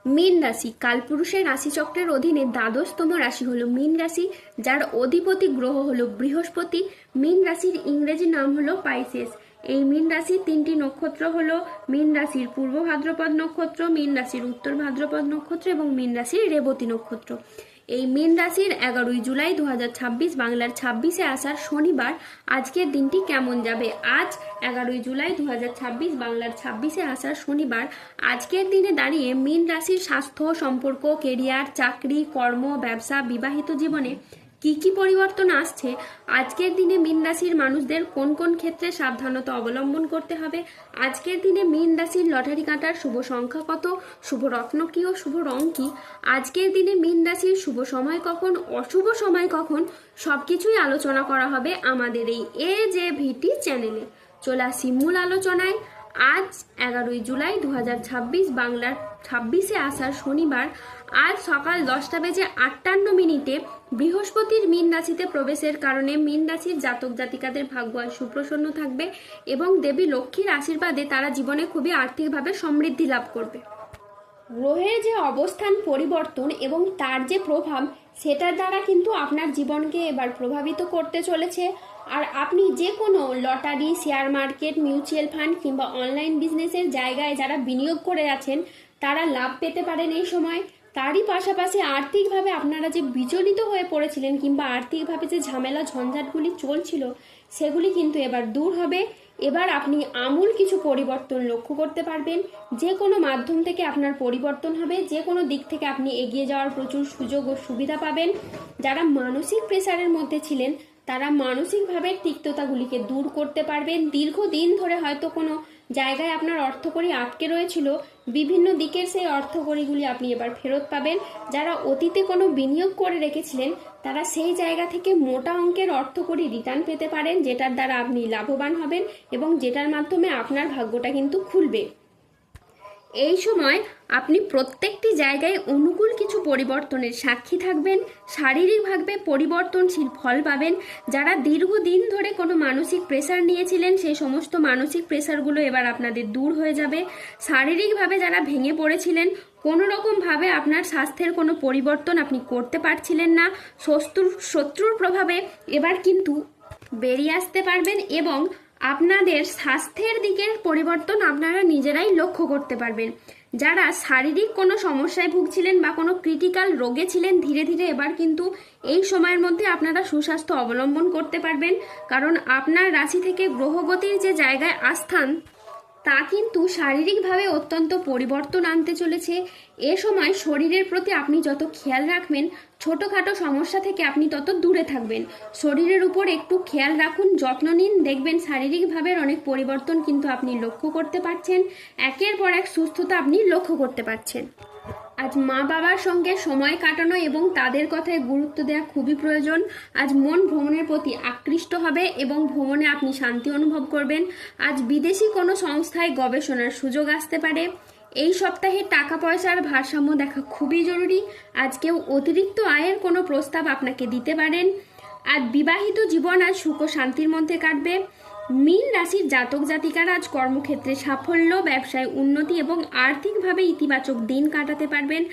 মীন রাশি কালপুরুষের রাশিচক্রের অধীনে দ্বাদশতম রাশি হলো মীন রাশি, যার অধিপতি গ্রহ হলো বৃহস্পতি। মীন রাশির ইংরেজি নাম হলো পাইসেস। এই মীন রাশির তিনটি নক্ষত্র হলো মীন রাশির পূর্ব ভাদ্রপদ নক্ষত্র, মীন রাশির উত্তর ভাদ্রপদ নক্ষত্র এবং মীন রাশির রেবতী নক্ষত্র। এই মীন রাশির 11ই জুলাই 2026 বাংলার 26শে আষাঢ় শনিবার আজকের দিনটি কেমন যাবে। আজ 11ই জুলাই 2026 বাংলার 26শে আষাঢ় শনিবার আজকের দিনে দাঁড়িয়ে মীন রাশির স্বাস্থ্য, সম্পর্ক, কেরিয়ার, চাকরি, কর্ম, ব্যবসা, বিবাহিত জীবনে কি কি পরিবর্তন আসছে, আজকের দিনে মীন রাশির মানুষদের কোন কোন ক্ষেত্রে সাবধানতা অবলম্বন করতে হবে, আজকের দিনে মীন রাশির লটারি কাটার শুভ সংখ্যা কত, শুভ রত্ন কি ও শুভ রং কি, আজকের দিনে মীন রাশির শুভ সময় কখন, অশুভ সময় কখন, সবকিছুই আলোচনা করা হবে আমাদের এই AJVT চ্যানেলে। চলে আসি মূল আলোচনায়। আজ 11ই জুলাই 2026 বাংলার 26শে আষাঢ় শনিবার আজ সকাল 10:58 বৃহস্পতির মীন রাশিতে প্রবেশের কারণে মীন রাশির জাতক জাতিকাদের ভাগ্য আজ সুপ্রসন্ন থাকবে এবং দেবী লক্ষ্মীর আশীর্বাদে তারা জীবনে খুবই আর্থিকভাবে সমৃদ্ধি লাভ করবে। গ্রহের যে অবস্থান পরিবর্তন এবং তার যে প্রভাব, সেটার দ্বারা কিন্তু আপনার জীবনকে এবার প্রভাবিত করতে চলেছে। আর আপনি যে কোনো lottery, share market, mutual fund কিংবা অনলাইন বিজনেসের জায়গায় যারা বিনিয়োগ করে আছেন তারা লাভ পেতে পারেন এই সময়। তারই পাশাপাশি আর্থিকভাবে আপনারা যে বিচলিত হয়ে পড়েছিলেন কিংবা আর্থিকভাবে যে ঝামেলা ঝঞ্ঝাটগুলি চলছিল সেগুলি কিন্তু এবার দূর হবে। এবার আপনি আমূল কিছু পরিবর্তন লক্ষ্য করতে পারবেন। যে কোনো মাধ্যম থেকে আপনার পরিবর্তন হবে, যে কোনো দিক থেকে আপনি এগিয়ে যাওয়ার প্রচুর সুযোগ ও সুবিধা পাবেন। যারা মানসিক প্রেসারের মধ্যে ছিলেন তারা মানসিকভাবে তিক্ততাগুলিকে দূর করতে পারবেন। দীর্ঘদিন ধরে হয়তো কোনো জায়গায় আপনার অর্থকড়ি আটকে রয়েছিল, বিভিন্ন দিকের সেই অর্থকড়িগুলি আপনি এবার ফেরত পাবেন। যারা অতীতে কোনো বিনিয়োগ করে রেখেছিলেন তারা সেই জায়গা থেকে মোটা অঙ্কের অর্থকড়ি রিটার্ন পেতে পারেন, যেটার দ্বারা আপনি লাভবান হবেন এবং যেটার মাধ্যমে আপনার ভাগ্যটা কিন্তু খুলবে। এই সময় আপনি প্রত্যেকটি জায়গায় অনুকূল কিছু পরিবর্তনের সাক্ষী থাকবেন, শারীরিকভাবে পরিবর্তনশীল ফল পাবেন। যারা দীর্ঘদিন ধরে কোনো মানসিক প্রেসার নিয়েছিলেন সেই সমস্ত মানসিক প্রেসারগুলো এবার আপনাদের দূর হয়ে যাবে। শারীরিকভাবে যারা ভেঙে পড়েছিলেন, কোনো রকমভাবে আপনার স্বাস্থ্যের কোনো পরিবর্তন আপনি করতে পারছিলেন না, শত্রুর প্রভাবে এবার কিন্তু বেরিয়ে আসতে পারবেন এবং আপনাদের স্বাস্থ্যের দিকের পরিবর্তন আপনারা নিজেরাই লক্ষ্য করতে পারবেন। যারা শারীরিক কোনো সমস্যায় ভুগছিলেন বা কোনো ক্রিটিক্যাল রোগে ছিলেন, ধীরে ধীরে এবার কিন্তু এই সময়ের মধ্যে আপনারা সুস্বাস্থ্য অবলম্বন করতে পারবেন, কারণ আপনার রাশি থেকে গ্রহগতির যে জায়গায় আস্থান তা কিন্তু শারীরিকভাবে অত্যন্ত পরিবর্তন আনতে চলেছে। এ সময় শরীরের প্রতি আপনি যত খেয়াল রাখবেন, ছোটোখাটো সমস্যা থেকে আপনি তত দূরে থাকবেন। শরীরের উপর একটু খেয়াল রাখুন, যত্ন নিন, দেখবেন শারীরিকভাবে অনেক পরিবর্তন কিন্তু আপনি লক্ষ্য করতে পারছেন। একের পর এক সুস্থতা আপনি লক্ষ্য করতে পারছেন। আজ মা বাবার সঙ্গে সময় কাটানো এবং তাদের কথায় গুরুত্ব দেওয়া খুবই প্রয়োজন। আজ মন ভ্রমণের প্রতি আকৃষ্ট হবে এবং ভ্রমণে আপনি শান্তি অনুভব করবেন। আজ বিদেশি কোনো সংস্থায় গবেষণার সুযোগ আসতে পারে। এই সপ্তাহে টাকা পয়সার ভারসাম্য দেখা খুবই জরুরি। আজ কেউ অতিরিক্ত আয়ের কোনো প্রস্তাব আপনাকে দিতে পারেন। আজ বিবাহিত জীবন আজ সুখ ও শান্তির মধ্যে কাটবে। মীন রাশির জাতক জাতিকারা আজ কর্মক্ষেত্রে সাফল্য, ব্যবসায় উন্নতি এবং আর্থিকভাবে ইতিবাচক দিন কাটাতে পারবেন।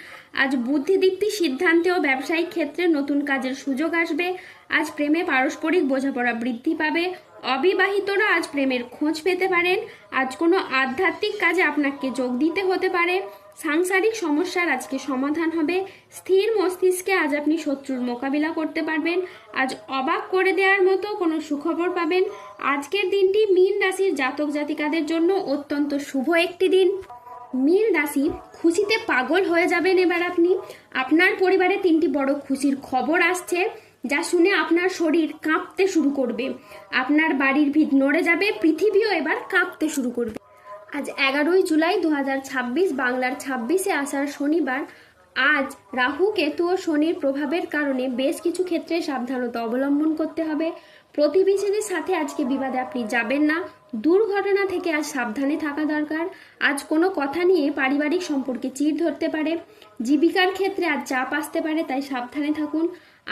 আজ বুদ্ধিদীপ্তি সিদ্ধান্তে ও ব্যবসায়িক ক্ষেত্রে নতুন কাজের সুযোগ আসবে। আজ প্রেমে পারস্পরিক বোঝাপড়া বৃদ্ধি পাবে। অবিবাহিতরা আজ প্রেমের খোঁজ পেতে পারেন। আজ কোনো আধ্যাত্মিক কাজে আপনাকে যোগ দিতে হতে পারে। সাংসারিক সমস্যার আজকে সমাধান হবে। স্থির মস্তিষ্কে আজ আপনি শত্রুর মোকাবিলা করতে পারবেন। আজ অবাক করে দেওয়ার মতো কোনো সুখবর পাবেন। আজকের দিনটি মীন রাশির জাতক জাতিকাদের জন্য অত্যন্ত শুভ একটি দিন। মীন রাশি খুশিতে পাগল হয়ে যাবেন। এবার আপনি আপনার পরিবারে 3টি বড় খুশির খবর আসছে, যা শুনে আপনার শরীর কাঁপতে শুরু করবে। আপনার বাড়ির ভিত নড়ে যাবে, পৃথিবীও এবার কাঁপতে শুরু করবে। আজ 11ই জুলাই 2026 বাংলার 26শে আষাঢ় শনিবার আজ রাহু, কেতু ও শনির প্রভাবের কারণে বেশ কিছু ক্ষেত্রে সাবধানতা অবলম্বন করতে হবে। প্রতিবেশীদের সাথে আজকে বিবাদে আপনি যাবেন না। দুর্ঘটনা থেকে আজ সাবধানে থাকা দরকার। আজ কোনো কথা নিয়ে পারিবারিক সম্পর্কে চিড় ধরতে পারে। জীবিকার ক্ষেত্রে আজ চাপ আসতে পারে, তাই সাবধানে থাকুন।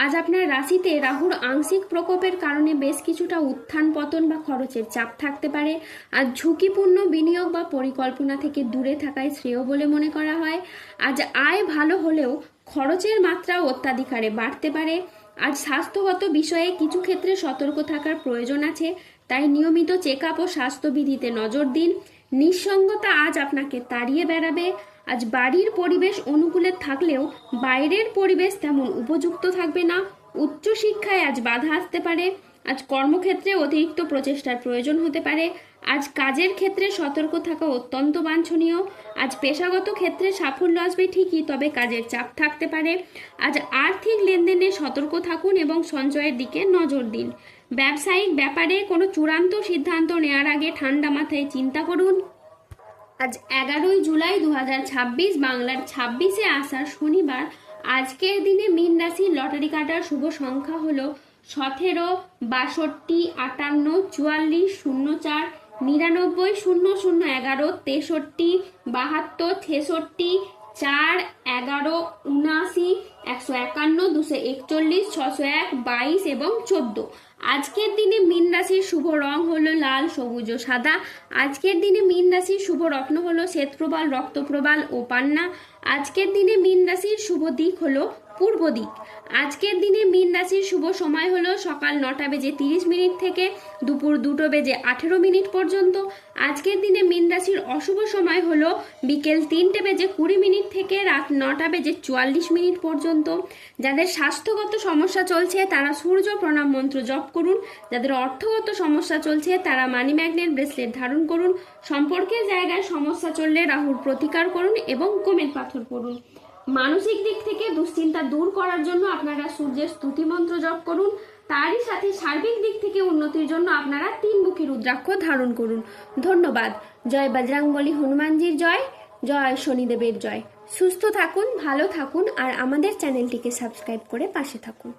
আজ আপনার রাশিতে রাহুর আংশিক প্রকোপের কারণে বেশ কিছুটা উত্থান পতন বা খরচের চাপ থাকতে পারে। আজ ঝুঁকিপূর্ণ বিনিয়োগ বা পরিকল্পনা থেকে দূরে থাকাই শ্রেয় বলে মনে করা হয়। আজ আয় ভালো হলেও খরচের মাত্রাও অত্যাধিক হারে বাড়তে পারে। আজ স্বাস্থ্যগত বিষয়ে কিছু ক্ষেত্রে সতর্ক থাকার প্রয়োজন আছে, তাই নিয়মিত চেক আপ ও স্বাস্থ্যবিধিতে নজর দিন। নিঃসঙ্গতা আজ আপনাকে তাড়িয়ে বেড়াবে। আজ বাড়ির পরিবেশ অনুকূলে থাকলেও বাইরের পরিবেশ তেমন উপযুক্ত থাকবে না। উচ্চশিক্ষায় আজ বাধা আসতে পারে। আজ কর্মক্ষেত্রে অতিরিক্ত প্রচেষ্টার প্রয়োজন হতে পারে। আজ কাজের ক্ষেত্রে সতর্ক থাকা অত্যন্ত বাঞ্ছনীয়। আজ পেশাগত ক্ষেত্রে সাফল্য আসবে ঠিকই, তবে কাজের চাপ থাকতে পারে। আজ আর্থিক লেনদেনে সতর্ক থাকুন এবং সঞ্চয়ের দিকে নজর দিন। ব্যবসায়িক ব্যাপারে কোনো চূড়ান্ত সিদ্ধান্ত নেওয়ার আগে ঠান্ডা মাথায় চিন্তা করুন। আজ 11ই জুলাই 2026 বাংলার 26শে আষাঢ় শনিবার। আজকের দিনে মীন রাশির লটারি কাটার শুভ সংখ্যা হলো 17, 62, 58, 44, 04, 99, 00, 11, 63, 72, 66, 4, 11, 79, 151, 241, 601, 22 এবং 14। আজকের দিনে মীন রাশির শুভ রং হলো লাল, সবুজ ও সাদা। আজকের দিনে মীন রাশির শুভ রত্ন হলো শ্বেতপ্রবাল, রক্তপ্রবাল ও পান্না। আজকের দিনে মীন রাশির শুভ দিক হলো পূর্ব দিক। আজকের দিনে মীন রাশির শুভ সময় হলো সকাল 9:30 থেকে দুপুর 2:18 পর্যন্ত। আজকের দিনে মীন রাশির অশুভ সময় হলো বিকেল 3:20 থেকে রাত 9:44 পর্যন্ত। যাদের স্বাস্থ্যগত সমস্যা চলছে তারা সূর্য প্রণাম মন্ত্র জপ করুন। যাদের অর্থগত সমস্যা চলছে তারা মানি ম্যাগনেট ব্রেসলেট ধারণ করুন। সম্পর্কের জায়গায় সমস্যা চললে রাহুর প্রতিকার করুন এবং গোমেদ পাথর পড়ুন। মানসিক দিক থেকে দুশ্চিন্তা দূর করার জন্য আপনারা সূর্যের স্তুতি মন্ত্র জপ করুন। তারই সাথে সার্বিক দিক থেকে উন্নতির জন্য আপনারা 3 মুখী রুদ্রাক্ষ ধারণ করুন। ধন্যবাদ। জয় বজরংবলী হনুমানজির জয়, জয় শনিদেবের জয়। সুস্থ থাকুন, ভালো থাকুন আর আমাদের চ্যানেলটিকে সাবস্ক্রাইব করে পাশে থাকুন।